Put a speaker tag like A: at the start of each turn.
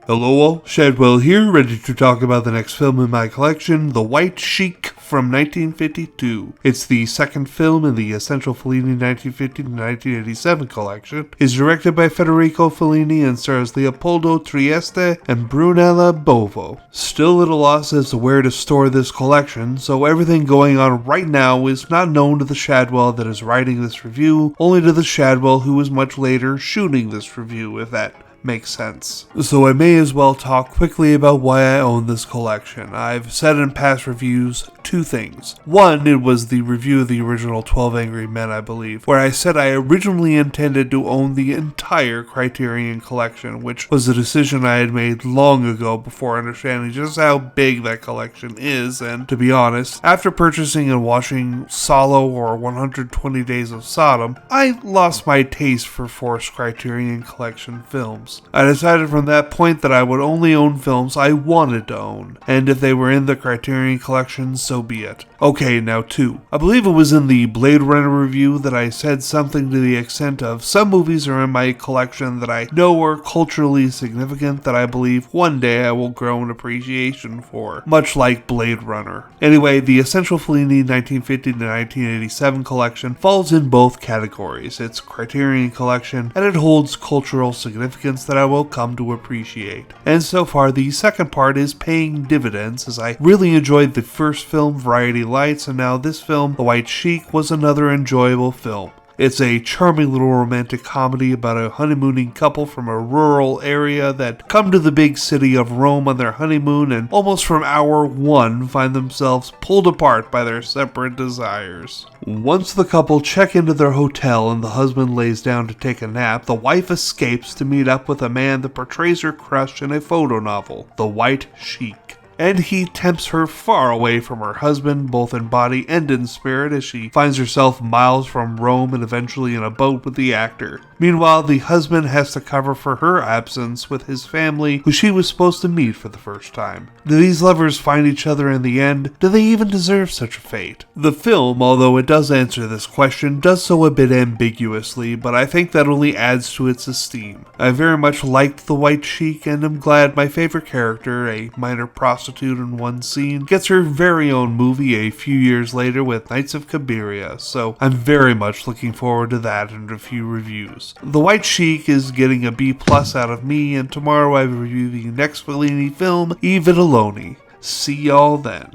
A: Hello all, Shadwell here, ready to talk about the next film in my collection, The White Sheik from 1952. It's the second film in the Essential Fellini 1950 to 1987 collection. It's directed by Federico Fellini and stars Leopoldo Trieste and Brunella Bovo. Still at a loss as to where to store this collection, so everything going on right now is not known to the Shadwell that is writing this review, only to the Shadwell who is much later shooting this review, if that makes sense. So I may as well talk quickly about why I own this collection. I've said in past reviews two things. One, it was the review of the original 12 Angry Men, I believe, where I said I originally intended to own the entire Criterion collection, which was a decision I had made long ago before understanding just how big that collection is, and to be honest, after purchasing and watching Solo or 120 Days of Sodom, I lost my taste for forced Criterion collection films. I decided from that point that I would only own films I wanted to own, and if they were in the Criterion collection, so be it. Okay, now two. I believe it was in the Blade Runner review that I said something to the extent of some movies are in my collection that I know are culturally significant that I believe one day I will grow an appreciation for, much like Blade Runner. Anyway, the Essential Fellini 1950 to 1987 collection falls in both categories. It's Criterion collection, and it holds cultural significance that I will come to appreciate. And so far, the second part is paying dividends, as I really enjoyed the first film, Variety Lights, and now this film, The White Sheik, was another enjoyable film. It's a charming little romantic comedy about a honeymooning couple from a rural area that come to the big city of Rome on their honeymoon and almost from hour one find themselves pulled apart by their separate desires. Once the couple check into their hotel and the husband lays down to take a nap, the wife escapes to meet up with a man that portrays her crush in a photo novel, The White Sheik. And he tempts her far away from her husband, both in body and in spirit, as she finds herself miles from Rome and eventually in a boat with the actor. Meanwhile, the husband has to cover for her absence with his family, who she was supposed to meet for the first time. Do these lovers find each other in the end? Do they even deserve such a fate? The film, although it does answer this question, does so a bit ambiguously, but I think that only adds to its esteem. I very much liked The White Sheik, and am glad my favorite character, a minor prostitute in one scene, gets her very own movie a few years later with Knights of Cabiria, so I'm very much looking forward to that and a few reviews. The White Sheik is getting a B+ out of me, and tomorrow I will review the next Fellini film, I Vitelloni. See y'all then.